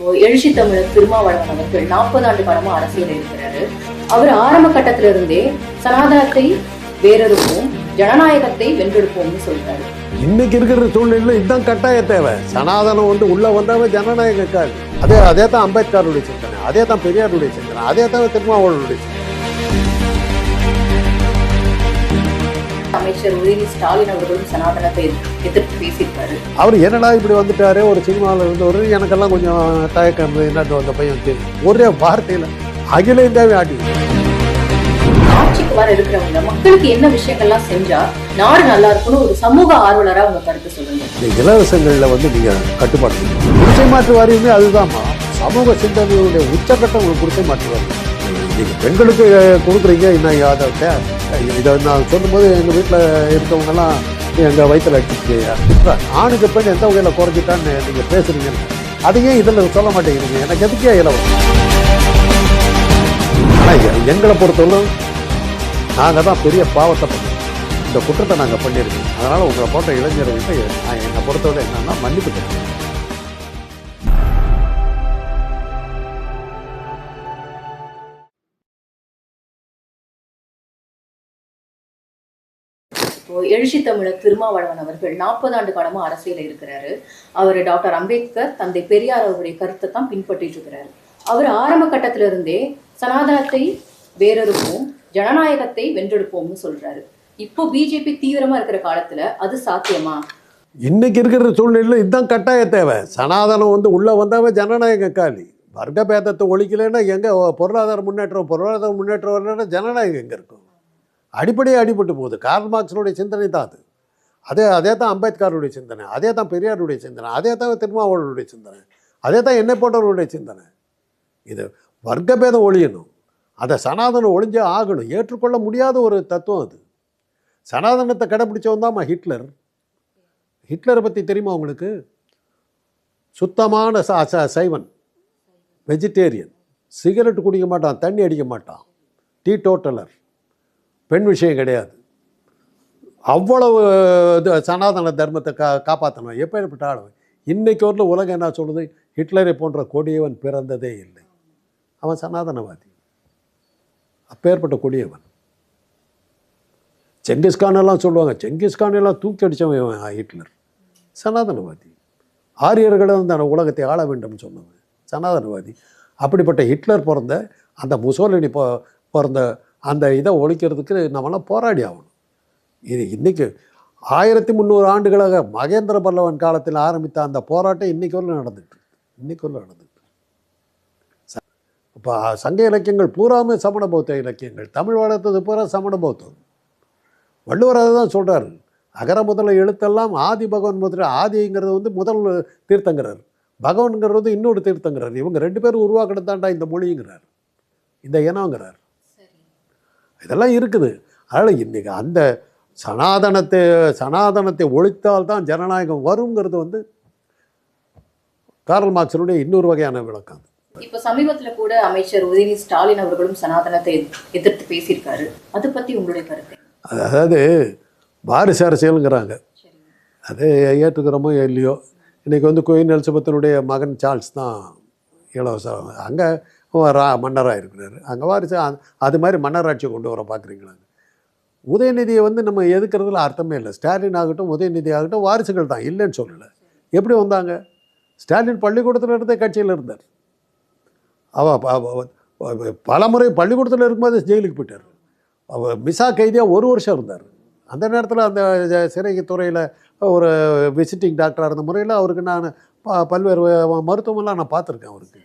எழுச்சி தமிழர் திருமாவளவன் அவர்கள் 40 ஆண்டு காலமா அரசியல் இருக்கிறாரு. அவர் ஆரம்ப கட்டத்தில இருந்தே சனாதனத்தை வேறெடுப்போம், ஜனநாயகத்தை வென்றெடுப்போம்னு சொல்றாரு. இன்னைக்கு இருக்கிற சூழ்நிலையில இதுதான் கட்டாய தேவை. சனாதனம் உள்ள வந்தாவே ஜனநாயகம் இருக்காது. அதே தான் அம்பேத்கருடைய சிந்தனை, அதே தான் பெரியாருடைய சிந்தனை, அதே தான் திருமாவளவனுடைய சிந்தனை. அமைச்சர் உதயநிதி ஸ்டாலின் அவர்களும் சனாதனத்தை எதிர்த்து பேசியிருக்காரு. அவர் என்னடா இப்படி வந்துட்டாரு, ஒரு சினிமாவில் இருந்தவர், எனக்கெல்லாம் கொஞ்சம் தயக்கம் இருந்தது, என்ன அந்த பையன் ஒரே வார்த்தையில அகில இந்தியாவே ஆட்டி. ஆட்சிக்கு வர இருக்கிறவங்க மக்களுக்கு என்ன விஷயங்கள்லாம் செஞ்சா நாடு நல்லா இருக்குன்னு ஒரு சமூக ஆர்வலரா உங்க கருத்து சொல்லுங்க. இந்த இலவசங்கள்ல நீங்க கட்டுப்பாடு குடிசை மாற்று வாரியுமே அதுதான்மா. சமூக சிந்தனையுடைய உச்சக்கட்டம் உங்களுக்கு குடிசை மாற்று வாரியம். நீங்க பெண்களுக்கு கொடுக்குறீங்க. இன்னும் இதை நான் சொல்லும்போது எங்கள் வீட்டில் இருக்கவங்கெல்லாம் எங்கள் வயிற்றில் அடிச்சுட்டு ஆணுக்கு பெண் எந்த வகையில் குறைஞ்சிட்டான்னு நீங்கள் பேசுறீங்கன்னு அதையும் இதில் சொல்ல மாட்டேங்கிறீங்க. எனக்கு எதுக்கே இலவசம். ஆனால் எங்களை பொறுத்தவரை நாங்கள் தான் பெரிய பாவத்தை பண்ணோம். இந்த குற்றத்தை நாங்கள் பண்ணியிருக்கோம். அதனால் உங்களை போட்ட இளைஞர்கிட்ட என்னை பொறுத்தவரை என்னன்னா மன்னிப்பு தருவேன். எழுச்சி தமிழர் திருமாவளவன் அவர்கள் 40 ஆண்டு காலமா அரசியல் இருக்கிறாரு. அவர் டாக்டர் அம்பேத்கர், தந்தை பெரியார் அவருடைய கருத்தை தான் பின்பற்றிட்டு இருக்கிறாரு. அவர் ஆரம்ப கட்டத்தில இருந்தே சனாதனத்தை வேறெடுப்போம், ஜனநாயகத்தை வென்றெடுப்போம்னு சொல்றாரு. இப்போ பிஜேபி தீவிரமா இருக்கிற காலத்துல அது சாத்தியமா? இன்னைக்கு இருக்கிற சூழ்நிலையில இதுதான் கட்டாய தேவை. சனாதனம் உள்ள வந்தாவே ஜனநாயக காலி. வர்க்க பேதத்தை ஒழிக்கலைன்னா எங்க பொருளாதார முன்னேற்றம் வரலன்னா ஜனநாயகம் எங்க இருக்கும்? அடிப்படையாக அடிபட்டு போகுது. கார்ல் மார்க்ஸனுடைய சிந்தனை தான் அது. அதே தான் அம்பேத்கருடைய சிந்தனை, அதே தான் பெரியாருடைய சிந்தனை, அதே தான் திருமாவளவனுடைய சிந்தனை, அதே தான் என்னை போட்டவருடைய சிந்தனை. இது வர்க்கபேதம் ஒழியணும். அதை சனாதனம் ஒழிஞ்சே ஆகணும். ஏற்றுக்கொள்ள முடியாத ஒரு தத்துவம் அது. சனாதனத்தை கடைப்பிடிச்சவன் தான் ஹிட்லர். ஹிட்லரை பற்றி தெரியுமா உங்களுக்கு? சுத்தமான சைவன், வெஜிடேரியன், சிகரெட் குடிக்க மாட்டான், தண்ணி அடிக்க மாட்டான், டீ டோட்டலர், பெண் விஷயம் கிடையாது. அவ்வளவு சனாதன தர்மத்தை காப்பாற்றணும். எப்பேற்பட்ட ஆளுவன். இன்னைக்கு ஒரு உலகம் என்ன சொல்லுது? ஹிட்லரை போன்ற கொடியவன் பிறந்ததே இல்லை. அவன் சனாதனவாதி. அப்பேற்பட்ட கொடியவன். செங்கிஸ்கானெல்லாம் சொல்லுவாங்க. செங்கிஸ்கானெல்லாம் தூக்கி அடித்தவன் ஹிட்லர். சனாதனவாதி. ஆரியர்களை அந்த உலகத்தை ஆள வேண்டும் சொன்னவன் சனாதனவாதி. அப்படிப்பட்ட ஹிட்லர் பிறந்த, அந்த முசோலினி பிறந்த அந்த இதை ஒழிக்கிறதுக்கு நம்மளாம் போராடி ஆகணும். இது இன்றைக்கி 1300 ஆண்டுகளாக மகேந்திர பல்லவன் காலத்தில் ஆரம்பித்த அந்த போராட்டம் இன்றைக்கு நடந்துட்டு. இப்போ சங்க இலக்கியங்கள் பூராமே சமண பௌத்த இலக்கியங்கள். தமிழ் வளர்த்தது பூரா சமண பௌத்தம். வள்ளுவர் அதை தான் சொல்கிறார். அகர முதல எழுத்தெல்லாம் ஆதி பகவன் முதல். ஆதிங்கிறது முதல் தீர்த்தங்கிறார், பகவன்கிறது இன்னொரு தீர்த்தங்கிறார். இவங்க 2 பேரும் உருவாக்கினதாண்டா இந்த மொழிங்கிறார், இந்த இனங்கிறார். இதெல்லாம் இருக்குது. அதனால் இன்றைக்கி அந்த சனாதனத்தை ஒழித்தால்தான் ஜனநாயகம் வருங்கிறது கார்ல் மார்க்ஸனுடைய இன்னொரு வகையான விளக்கம். இப்போ சமீபத்தில் கூட அமைச்சர் உதயநிதி ஸ்டாலின் அவர்களும் சனாதனத்தை எதிர்த்து பேசியிருக்காரு. அதை பற்றி உங்களுடைய கருத்து? அதாவது வாரிசு அரசியலுங்கிறாங்க. அது ஏற்றுக்கிறோமோ இல்லையோ. இன்றைக்கி குயின் எலிசபெத்தினுடைய மகன் சார்ல்ஸ் தான் இலவசம். அங்கே மன்னராக இருக்கிறாரு. அங்கே வாரிசு அது மாதிரி மன்னராட்சியை கொண்டு வர பார்க்குறீங்களாங்க. உதயநிதியை நம்ம எதுக்கிறதுல அர்த்தமே இல்லை. ஸ்டாலின் ஆகட்டும், உதயநிதி ஆகட்டும் வாரிசுகள் தான், இல்லைன்னு சொல்லலை. எப்படி வந்தாங்க? ஸ்டாலின் பள்ளிக்கூடத்தில் இருந்தே கட்சியில் இருந்தார். பல முறை பள்ளிக்கூடத்தில் இருக்கும்போது ஜெயிலுக்கு போயிட்டார். மிசா கைதியாக 1 வருஷம் இருந்தார். அந்த நேரத்தில் அந்த சிறை துறையில் ஒரு விசிட்டிங் டாக்டராக இருந்த முறையில் அவருக்கு நான் பல்வேறு மருத்துவமெல்லாம் நான் பார்த்துருக்கேன். அவருக்கு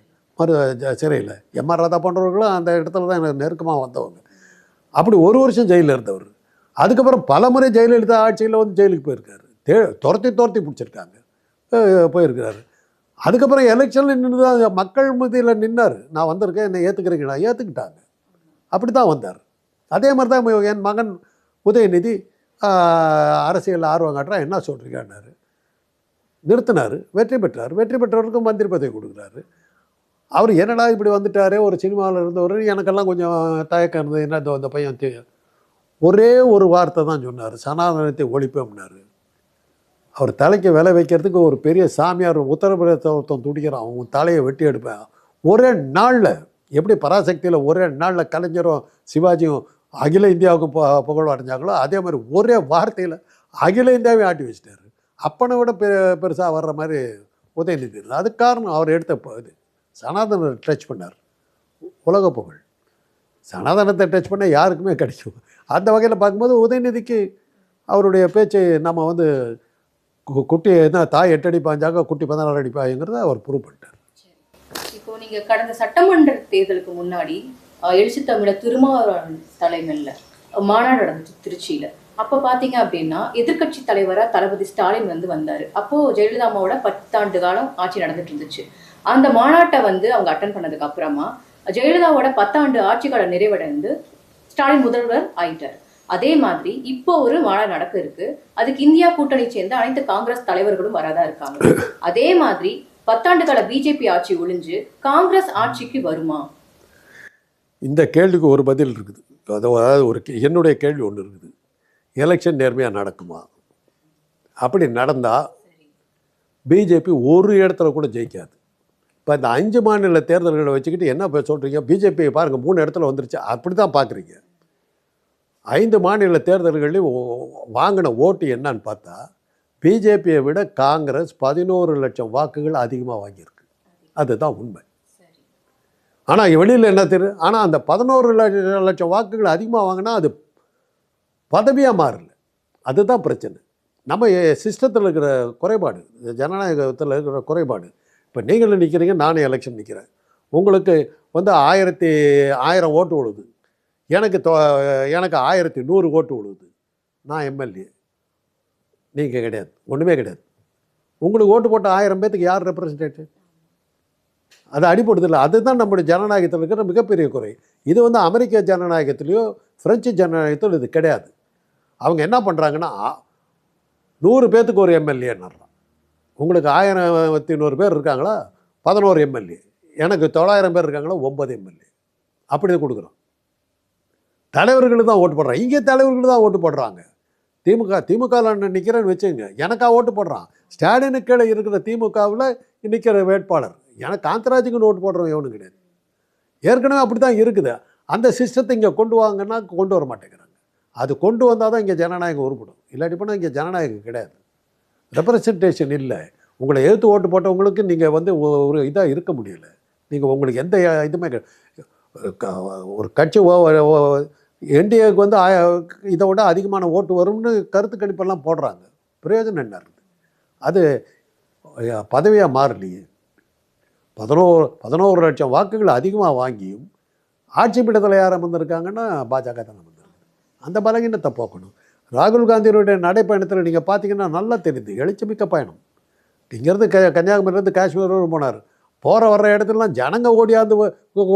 சிறையில் எம்ஆர் ராதா போன்றவர்களும் அந்த இடத்துல தான் எனக்கு நெருக்கமாக வந்தவங்க. அப்படி 1 வருஷம் ஜெயிலில் இருந்தவர். அதுக்கப்புறம் பல முறை ஜெயலலிதா ஆட்சியில் ஜெயிலுக்கு போயிருக்காரு. துரத்தி பிடிச்சிருக்காங்க, போயிருக்கிறாரு. அதுக்கப்புறம் எலெக்ஷனில் நின்று தான் மக்கள் மத்தியில் நின்னார். நான் வந்திருக்கேன், என்னை ஏற்றுக்கிறீங்களா? ஏற்றுக்கிட்டாங்க. அப்படி தான் வந்தார். அதே மாதிரி தான் என் மகன் உதயநிதி அரசியல் ஆர்வம் காட்டுறா. என்ன சொல்கிறீங்கன்னாரு. நிறுத்தினார். வெற்றி பெற்றார். வெற்றி பெற்றவருக்கும் மந்திரி பதவி கொடுக்குறாரு. அவர் என்னடா இப்படி வந்துட்டாரே, ஒரு சினிமாவில் இருந்தவர், எனக்கெல்லாம் கொஞ்சம் தயக்கம் இருந்தது, என்ன இந்த பையன் ஒரே ஒரு வார்த்தை தான் சொன்னார், சனாதனத்தை ஒழிப்போம்னாரு. அவர் தலைக்கு விலை வைக்கிறதுக்கு ஒரு பெரிய சாமியார் உத்தரப்பிரதேசம் துடிக்கிறான், அவன் தலையை வெட்டி எடுப்பேன். ஒரே நாளில் எப்படி பராசக்தியில் ஒரே நாளில் கலைஞரும் சிவாஜியும் அகில இந்தியாவுக்கு புகழ் அடைஞ்சாங்களோ அதே மாதிரி ஒரே வார்த்தையில் அகில இந்தியாவையும் ஆட்டி வச்சிட்டாரு. அப்பனை விட பெருசாக வர்ற மாதிரி உதயநிதி இல்லை. அதுக்கு காரணம் அவர் எடுத்த இது சனாதனை டச் பண்ணார். உலக புகழ் சனாதனத்தை டச் பண்ண யாருக்குமே கிடைக்கும். அந்த வகையில் பார்க்கும்போது உதயநிதிக்கு அவருடைய பேச்சு நம்ம வந்து குட்டி என்ன தாய் 8 அடி பாய்ஞ்சாங்க குட்டி 16 அடி பாயுங்கிறத அவர் ப்ரூவ் பண்ணிட்டார். இப்போ நீங்க கடந்த சட்டமன்ற தேர்தலுக்கு முன்னாடி எழுச்சி தமிழர் திருமாவளவன் தலைமையில் மாநாடு நடந்துச்சு திருச்சியில. அப்போ பார்த்தீங்க அப்படின்னா எதிர்கட்சி தலைவராக தளபதி ஸ்டாலின் வந்தார். அப்போது ஜெயலலிதா அம்மாவோட 10 ஆண்டு காலம் ஆட்சி நடந்துட்டு இருந்துச்சு. அந்த மாநாட்டை அவங்க அட்டன் பண்ணதுக்கு அப்புறமா ஜெயலலிதாவோட 10 ஆண்டு ஆட்சி காலம் நிறைவடைந்து ஸ்டாலின் முதல்வர் ஆயிட்டார். அதே மாதிரி இப்போ ஒரு மாநாடு நடக்க இருக்கு. அதுக்கு இந்தியா கூட்டணி சேர்ந்த அனைத்து காங்கிரஸ் தலைவர்களும் வரதா இருக்காங்க. அதே மாதிரி 10 ஆண்டு கால பிஜேபி ஆட்சி ஒழிஞ்சு காங்கிரஸ் ஆட்சிக்கு வருமா? இந்த கேள்விக்கு ஒரு பதில் இருக்குது. அதாவது என்னுடைய கேள்வி ஒன்று இருக்குது. எலெக்ஷன் நேர்மையாக நடக்குமா? அப்படி நடந்தால் பிஜேபி ஒரு இடத்துல கூட ஜெயிக்காது. இப்போ இந்த 5 மாநில தேர்தல்களை வச்சுக்கிட்டு என்ன சொல்கிறீங்க? பிஜேபி பாருங்கள் 3 இடத்துல வந்துருச்சு, அப்படி தான் பார்க்குறீங்க. 5 மாநில தேர்தல்கள்லையும் வாங்கின ஓட்டு என்னன்னு பார்த்தா பிஜேபியை விட காங்கிரஸ் 11 லட்சம் வாக்குகள் அதிகமாக வாங்கியிருக்கு. அதுதான் உண்மை. ஆனால் வெளியில் என்ன தெரியும்? ஆனால் அந்த 11 லட்சம் வாக்குகள் அதிகமாக வாங்கினா அது பதவியாக மாறல. அதுதான் பிரச்சனை. நம்ம சிஸ்டத்தில் இருக்கிற குறைபாடு, ஜனநாயகத்தில் இருக்கிற குறைபாடு. இப்போ நீங்களும் நிற்கிறீங்க, நானும் எலெக்ஷன் நிற்கிறேன். உங்களுக்கு 1000 ஓட்டு விழுது, எனக்கு 1100 ஓட்டு விழுது. நான் எம்எல்ஏ, நீங்கள் கிடையாது, ஒன்றுமே கிடையாது. உங்களுக்கு ஓட்டு போட்ட 1000 பேத்துக்கு யார் ரெப்ரசன்டேட்டிவ்? அது அடிப்படுது இல்லை. அதுதான் நம்முடைய ஜனநாயகத்தில் இருக்கிற மிகப்பெரிய குறை. இது அமெரிக்க ஜனநாயகத்திலையோ பிரெஞ்சு ஜனநாயகத்திலும் இது கிடையாது. அவங்க என்ன பண்ணுறாங்கன்னா 100 பேத்துக்கு ஒரு எம்எல்ஏன்னுறான். உங்களுக்கு 1100 பேர் இருக்காங்களா, 11 எம்எல்ஏ. எனக்கு 900 பேர் இருக்காங்களா, 9 எம்எல்ஏ. அப்படி கொடுக்குறோம். தலைவர்களுக்கு தான் ஓட்டு போடுறாங்க. இங்கே தலைவர்கள் தான் ஓட்டு போடுறாங்க. திமுகவில் நிற்கிறேன்னு வச்சுங்க, எனக்கா ஓட்டு போடுறான். ஸ்டாலினுக்கு கீழே இருக்கிற திமுகவில் நிற்கிற வேட்பாளர் எனக்கு காந்தராஜுக்குன்னு ஓட்டு போடுறோம் எவனும் கிடையாது. ஏற்கனவே அப்படி தான் இருக்குது. அந்த சிஸ்டத்தை இங்கே கொண்டு வாங்கன்னா கொண்டு வர மாட்டேங்கிறாங்க. அது கொண்டு வந்தால் தான் இங்கே ஜனநாயகம் உருப்படும். இல்லாட்டி போனால் இங்கே ஜனநாயகம் கிடையாது, ரெப்ரசன்டேஷன் இல்லை. உங்களை எதிர்த்து ஓட்டு போட்டவங்களுக்கு நீங்கள் ஒரு இதாக இருக்க முடியல. நீங்கள் உங்களுக்கு எந்த இதுவுமே ஒரு கட்சி என்டிஏக்கு இதை விட அதிகமான ஓட்டு வரும்னு கருத்து கணிப்பெல்லாம் போடுறாங்க. பிரயோஜனம் என்ன இருக்குது? அது பதவியாக மாறலையே. 11 லட்சம் வாக்குகள் அதிகமாக வாங்கியும் ஆட்சி பீடத்தில் யார் அமர்ந்திருக்காங்கன்னா பாஜக தான் அமர்ந்திருக்கு. அந்த பலகீனத்தை போக்கணும். ராகுல் காந்தியினுடைய நடைப்பயணத்தில் நீங்கள் பார்த்தீங்கன்னா நல்லா தெரியுது, எழுச்சிமிக்க பயணம். இங்கேருந்து கன்னியாகுமரியிலேருந்து காஷ்மீர் வரை போனார். போகிற வர்ற இடத்துலலாம் ஜனங்க ஓடியாந்து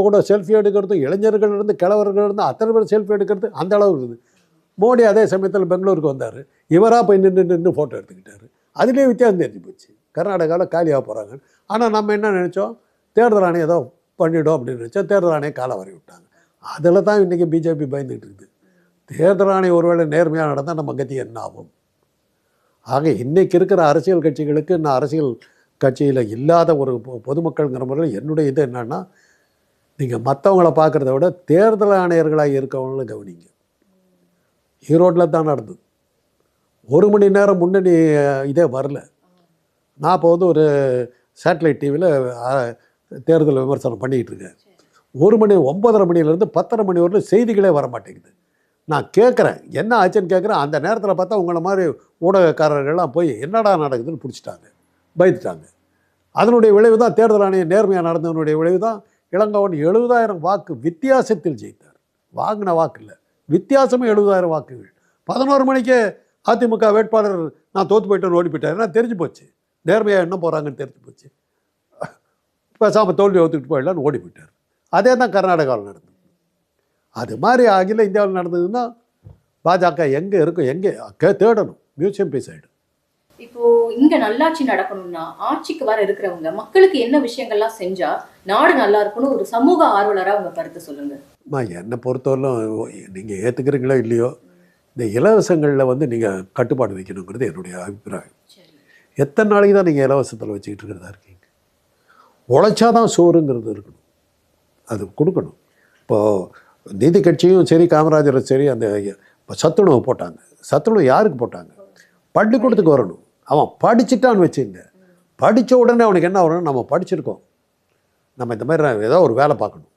கூட செல்ஃபி எடுக்கிறது, இளைஞர்கள்லேருந்து கிழவர்கள்லேருந்து அத்தனை பேர் செல்ஃபி எடுக்கிறது அந்த அளவு இருக்குது. மோடி அதே சமயத்தில் பெங்களூருக்கு வந்தார். இவராக போய் நின்று ஃபோட்டோ எடுத்துக்கிட்டார். அதுலேயே வித்தியாசம் தெரிஞ்சு போச்சு. கர்நாடகாவில் காலியாக போகிறாங்க. ஆனால் நம்ம என்ன நினச்சோம், தேர்தல் ஆணையம் ஏதோ பண்ணிவிடும் அப்படின்னு நினச்சோம். தேர்தல் ஆணையம் காலை வரை விட்டாங்க. அதில் தான் இன்றைக்கி பிஜேபி பயந்துகிட்டு இருக்குது. தேர்தல் ஆணையம் ஒருவேளை நேர்மையாக நடந்தால் நம்ம கதி என்ன ஆகும்? ஆக இன்றைக்கி இருக்கிற அரசியல் கட்சிகளுக்கு, நான் அரசியல் கட்சியில் இல்லாத ஒரு பொதுமக்கள்ங்கிற முறையில் என்னுடைய இது என்னென்னா, நீங்கள் மற்றவங்கள பார்க்குறத விட தேர்தல் ஆணையர்களாக இருக்கவங்கள கவனிங்க. ஈரோட்டில் தான் நடந்தது. 1 மணி நேரம் முன்னணி இதே வரல. நான் இப்போ ஒரு சேட்டலைட் டிவியில் தேர்தல் விமர்சனம் பண்ணிக்கிட்டு இருக்கேன். 9:30 மணிலேருந்து 10:30 மணி வரலும் செய்திகளே வர மாட்டேங்குது. நான் கேட்குறேன் என்ன ஆச்சுன்னு கேட்குறேன். அந்த நேரத்தில் பார்த்தா உங்களை மாதிரி ஊடகக்காரர்கள்லாம் போய் என்னடா நடக்குதுன்னு பிடிச்சிட்டாங்க, பயந்துட்டாங்க. அதனுடைய விளைவு தான் தேர்தல் ஆணையம் நேர்மையாக நடந்ததனுடைய விளைவு தான் இளங்கோவன் 70,000 வாக்கு வித்தியாசத்தில் ஜெயித்தார். வாங்கின வாக்கு இல்லை, வித்தியாசமே 70,000 வாக்குகள். 11 மணிக்கே அதிமுக வேட்பாளர் நான் தோற்று போயிட்டேன்னு ஓடி போயிட்டார். ஏன்னா தெரிஞ்சு போச்சு, நேர்மையாக என்ன போகிறாங்கன்னு தெரிஞ்சு போச்சு. பேசாமல் தோல்வி ஒத்துக்கிட்டு போயிடலான்னு ஓடி போயிட்டார். அதே தான் கர்நாடகாவில் நடந்தது. அது மாதிரி அகில இந்தியாவில் நடந்ததுன்னா பாஜக எங்கே இருக்கும், எங்கே தேடணும், மியூசியம் பீஸ் ஆகிடும். இப்போ இங்க நல்லாட்சி நடக்கணும்னா ஆட்சிக்கு வர இருக்கிறவங்க மக்களுக்கு என்ன விஷயங்கள்லாம் செஞ்சா நாடு நல்லா இருக்கும்னு ஒரு சமூக ஆர்வலராக உங்க கருத்து சொல்லுங்க. என்னை பொறுத்தவரையிலும் நீங்கள் ஏற்றுக்கிறீங்களோ இல்லையோ, இந்த இலவசங்களில் வந்து நீங்கள் கட்டுப்பாடு வைக்கணுங்கிறது என்னுடைய அபிப்பிராயம். சரி. எத்தனை நாளைக்கு தான் நீங்கள் இலவசத்தில் வச்சுக்கிட்டு இருக்கிறதா இருக்கீங்க? உழைச்சாதான் சோறுங்கிறது இருக்கணும், அது கொடுக்கணும். இப்போது நீதி கட்சியும் சரி, காமராஜரும் சரி, அந்த சத்துணவு போட்டாங்க. சத்துணவு யாருக்கு போட்டாங்க? பள்ளிக்கூடத்துக்கு வரணும். அவன் படிச்சுட்டான்னு வச்சுங்க, படித்த உடனே அவனுக்கு என்ன வரணும்? நம்ம படிச்சிருக்கோம், நம்ம இந்த மாதிரி ஏதோ ஒரு வேலை பார்க்கணும்.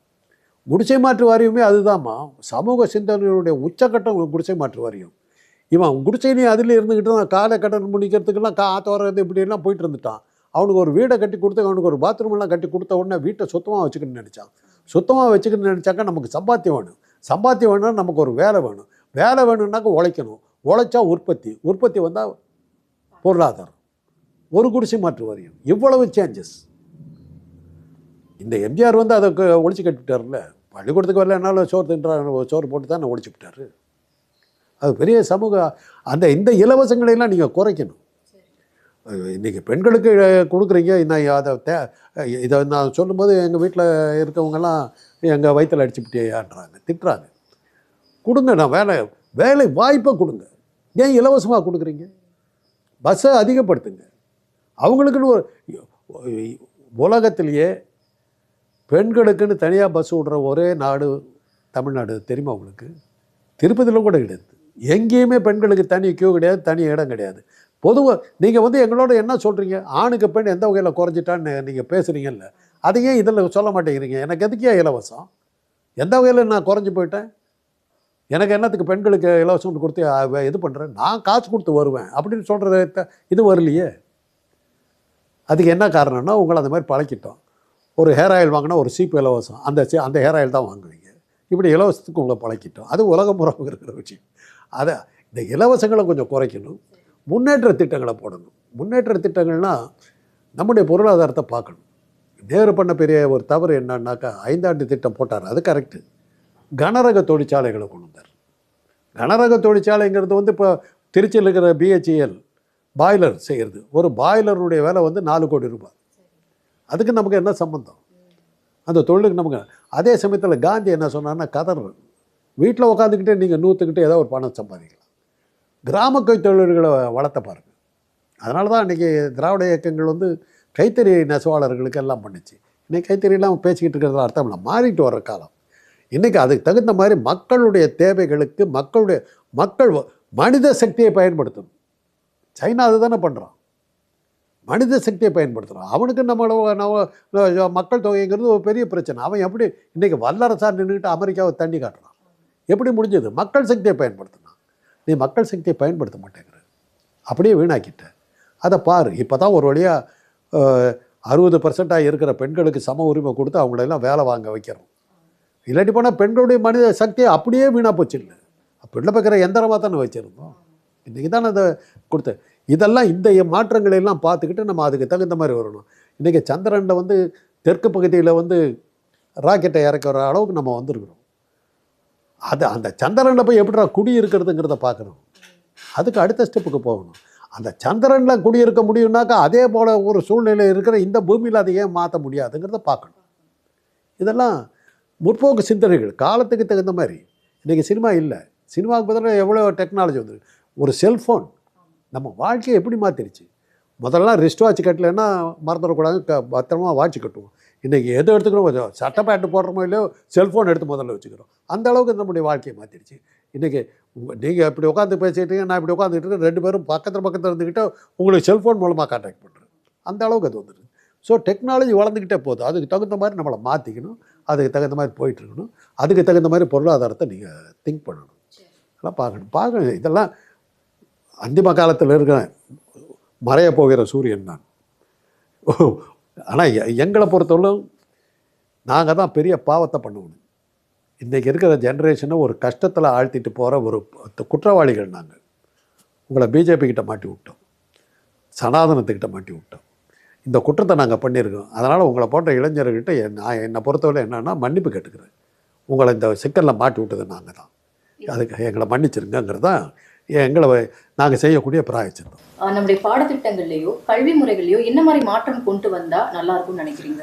குடிசை மாற்று வாரியமே அதுதான்மா. சமூக சிந்தனையுடைய உச்சக்கட்டம் குடிசை மாற்று வாரியம். இவன் குடிசையிலையும் அதில் இருந்துக்கிட்டு தான் காலை கட்டணம் முடிக்கிறதுக்கெல்லாம் ஆத்தோறது இப்படியெல்லாம் போயிட்டு இருந்துட்டான். அவனுக்கு ஒரு வீடை கட்டி கொடுத்து, அவனுக்கு ஒரு பாத்ரூம்லாம் கட்டி கொடுத்த உடனே வீட்டை சுத்தமாக வச்சுக்கணும்னு நினச்சான். சுத்தமாக வச்சுக்கணும்னு நினச்சாக்கா நமக்கு சம்பாத்தியம் வேணும். சம்பாத்தியம் வேணும்னா நமக்கு ஒரு வேலை வேணும். வேலை வேணும்னாக்கா உழைக்கணும். உழைச்சா உற்பத்தி, உற்பத்தி வந்தால் பொருளாதாரம். ஒரு குடிசை மாற்று வாரியம், இவ்வளவு சேஞ்சஸ். இந்த எம்ஜிஆர் வந்து அதை ஒழிச்சு கட்டிவிட்டார்ல. பள்ளிக்கூடத்துக்கு வரல, என்னால் சோறு தின்றாங்க, சோறு போட்டு தான் ஒழிச்சு விட்டார். அது பெரிய சமூக இந்த இலவசங்களையெல்லாம் நீங்கள் குறைக்கணும். இன்றைக்கி பெண்களுக்கு கொடுக்குறீங்க. இன்னும் அதை இதை நான் சொல்லும்போது எங்கள் வீட்டில் இருக்கவங்கெல்லாம் எங்கள் வயிற்றில் அடிச்சுக்கிட்டேயான்றாங்க, திட்டுறாங்க. கொடுங்க, நான் வேலை வாய்ப்பை கொடுங்க. ஏன் இலவசமாக கொடுக்குறீங்க? பஸ்ஸை அதிகப்படுத்துங்க. அவங்களுக்குன்னு ஒரு உலகத்திலேயே பெண்களுக்குன்னு தனியாக பஸ் விடுற ஒரே நாடு தமிழ்நாடு. தெரியுமா உங்களுக்கு? திருப்பதியில் கூட கிடையாது. எங்கேயுமே பெண்களுக்கு தனி கியூ கிடையாது, தனி இடம் கிடையாது. பொதுவாக நீங்கள் வந்து எங்களோட என்ன சொல்கிறீங்க? ஆணுக்கு பெண் எந்த வகையில் குறைஞ்சிட்டான்னு நீங்கள் பேசுகிறீங்கல்ல, அதையே இதில் சொல்ல மாட்டேங்கிறீங்க. எனக்கு எதுக்கே இலவசம்? எந்த வகையில் நான் குறைஞ்சி போயிட்டேன்? எனக்கு என்னத்துக்கு பெண்களுக்கு இலவசம் கொடுத்து இது பண்ணுறேன்? நான் காசு கொடுத்து வருவேன் அப்படின்னு சொல்கிறது இது வரலையே. அதுக்கு என்ன காரணம்னா, உங்களை அந்த மாதிரி பழக்கிட்டோம். ஒரு ஹேர் ஆயில் வாங்கினா ஒரு சீப்பு இலவசம், அந்த ஹேர் ஆயில் தான் வாங்குவீங்க. இப்படி இலவசத்துக்கு உங்களை பழக்கிட்டோம். அது உலக முறையாக இருக்கிற விஷயம். அதை இந்த இலவசங்களை கொஞ்சம் குறைக்கணும். முன்னேற்ற திட்டங்களை போடணும். முன்னேற்ற திட்டங்கள்னால் நம்முடைய பொருளாதாரத்தை பார்க்கணும். நேரு பண்ண பெரிய ஒரு தவறு என்னன்னாக்கா, 5 ஆண்டு திட்டம் போட்டார், அது கரெக்டு. கனரக தொழிற்சாலைகளை கொண்டு வந்தார். கனரக தொழிற்சாலைங்கிறது வந்து இப்போ திருச்சியில் இருக்கிற BHEL பாய்லர் செய்கிறது. ஒரு பாய்லருடைய வேலை வந்து 4 கோடி ரூபாய். அதுக்கு நமக்கு என்ன சம்பந்தம்? அந்த தொழிலுக்கு நமக்கு. அதே சமயத்தில் காந்தி என்ன சொன்னார்னா, வீட்டில் உட்காந்துக்கிட்டே நீங்கள் நூற்றுக்கிட்டே ஏதோ ஒரு பணம் சம்பாதிக்கலாம். கிராம கைத்தொழில்களை வளர்த்த பாருங்கள். அதனால தான் இன்றைக்கி திராவிட இயக்கங்கள் வந்து கைத்தறி நெசவாளர்களுக்கு எல்லாம் பண்ணிச்சு. இன்றைக்கி கைத்தறியெல்லாம் பேசிக்கிட்டு இருக்கிறதுல அர்த்தம் இல்லை, மாறிட்டு வர்ற காலம். இன்றைக்கி அதுக்கு தகுந்த மாதிரி மக்களுடைய தேவைகளுக்கு மக்கள் மனித சக்தியை பயன்படுத்தணும். சைனா அது தானே பண்ணுறான், மனித சக்தியை பயன்படுத்துகிறான். அவனுக்கு நம்ம மக்கள் தொகைங்கிறது ஒரு பெரிய பிரச்சனை. அவன் எப்படி இன்றைக்கி வல்லரசாக நின்றுக்கிட்டு அமெரிக்காவை தண்ணி காட்டுறான்? எப்படி முடிஞ்சது? மக்கள் சக்தியை பயன்படுத்தினான். நீ மக்கள் சக்தியை பயன்படுத்த மாட்டேங்கிற, அப்படியே வீணாக்கிட்ட. அதை பாரு. இப்போ தான் ஒரு வழியாக 60% இருக்கிற பெண்களுக்கு சம உரிமை கொடுத்து அவங்களெல்லாம் வேலை வாங்க வைக்கிறோம். இல்லாட்டி போனால் பெண்களுடைய மனித சக்தியை அப்படியே வீணாக போச்சு. இல்லை, பிள்ளை பார்க்குற எந்திரமாக தானே வச்சுருந்தோம். இன்றைக்கி தானே அதை கொடுத்த. இதெல்லாம் இந்த மாற்றங்களெல்லாம் பார்த்துக்கிட்டு நம்ம அதுக்கு தகுந்த மாதிரி வரணும். இன்றைக்கி சந்திரனில் வந்து தெற்கு பகுதியில் வந்து ராக்கெட்டை இறக்குற அளவுக்கு நம்ம வந்திருக்கிறோம். அந்த சந்திரனில் போய் எப்படிடா குடி இருக்கிறதுங்கிறத பார்க்கணும். அதுக்கு அடுத்த ஸ்டெப்புக்கு போகணும். அந்த சந்திரனில் குடியிருக்க முடியும்னாக்கா அதே போல் ஒரு சூழ்நிலை இருக்கிற இந்த பூமியில் அதை ஏன் மாற்ற முடியாதுங்கிறத பார்க்கணும். இதெல்லாம் முற்போக்கு சிந்தனைகள், காலத்துக்கு தகுந்த மாதிரி. இன்றைக்கி சினிமா இல்லை, சினிமாவுக்கு பதிலாக எவ்வளோ டெக்னாலஜி வந்து. ஒரு செல்ஃபோன் நம்ம வாழ்க்கையை எப்படி மாற்றிடுச்சு. முதல்லாம் ரிஸ்ட் வாட்ச் கட்டலைன்னா மறந்துடக்கூடாது, பத்திரமா வாட்ச் கட்டுவோம். இன்றைக்கி எது எடுத்துக்கிறோம், சட்டை பேண்ட் போடுறோமோ இல்லையோ, செல்ஃபோன் எடுத்து முதல்ல வச்சுக்கிறோம். அந்த அளவுக்கு நம்முடைய வாழ்க்கையை மாற்றிடுச்சு. இன்றைக்கி நீங்கள் இப்படி உட்காந்து பேசிக்கிட்டீங்க, நான் இப்படி உட்காந்துக்கிட்டு இருக்கேன், 2 பேரும் பக்கத்தில் இருந்துக்கிட்டு உங்களுக்கு செல்ஃபோன் மூலமாக கான்டாக்ட் பண்ணுறேன். அந்த அளவுக்கு அது வந்துடுது. ஸோ டெக்னாலஜி வளர்ந்துக்கிட்டே போகுது. அதுக்கு தகுந்த மாதிரி நம்மளை மாற்றிக்கணும், அதுக்கு தகுந்த மாதிரி போயிட்டுருக்கணும், அதுக்கு தகுந்த மாதிரி பொருளாதாரத்தை நீங்கள் திங்க் பண்ணணும். அதெல்லாம் பார்க்கணும். இதெல்லாம் அந்திம காலத்தில் இருக்கிற மறைய போகிற சூரியன் நான். ஆனால் எங்களை பொறுத்தவரைக்கும் நாங்கள் தான் பெரிய பாவத்தை பண்ணுவோம். இன்றைக்கி இருக்கிற ஜென்ரேஷனை ஒரு கஷ்டத்தில் ஆழ்த்திட்டு போகிற ஒரு குற்றவாளிகள் நாங்கள். உங்களை பிஜேபி கிட்ட மாட்டி விட்டோம், சனாதனத்துக்கிட்ட மாட்டி விட்டோம். இந்த குற்றத்தை நாங்கள் பண்ணியிருக்கோம். அதனால் உங்களை போன்ற இளைஞர்கிட்ட என்னை பொறுத்தவரை என்னென்னா மன்னிப்பு கேட்டுக்கிறேன். உங்களை இந்த சிக்கலில் மாட்டி விட்டது நாங்கள் தான். அதுக்கு எங்களை மன்னிச்சிருங்கிறது தான் நாங்கள் செய்யக்கூடிய பிராயச்சித்தம். நம்முடைய பாடத்திட்டங்கள்லையோ கல்வி முறைகள்லையோ என்ன மாதிரி மாற்றம் கொண்டு வந்தால் நல்லா இருக்கும்னு நினைக்கிறீங்க?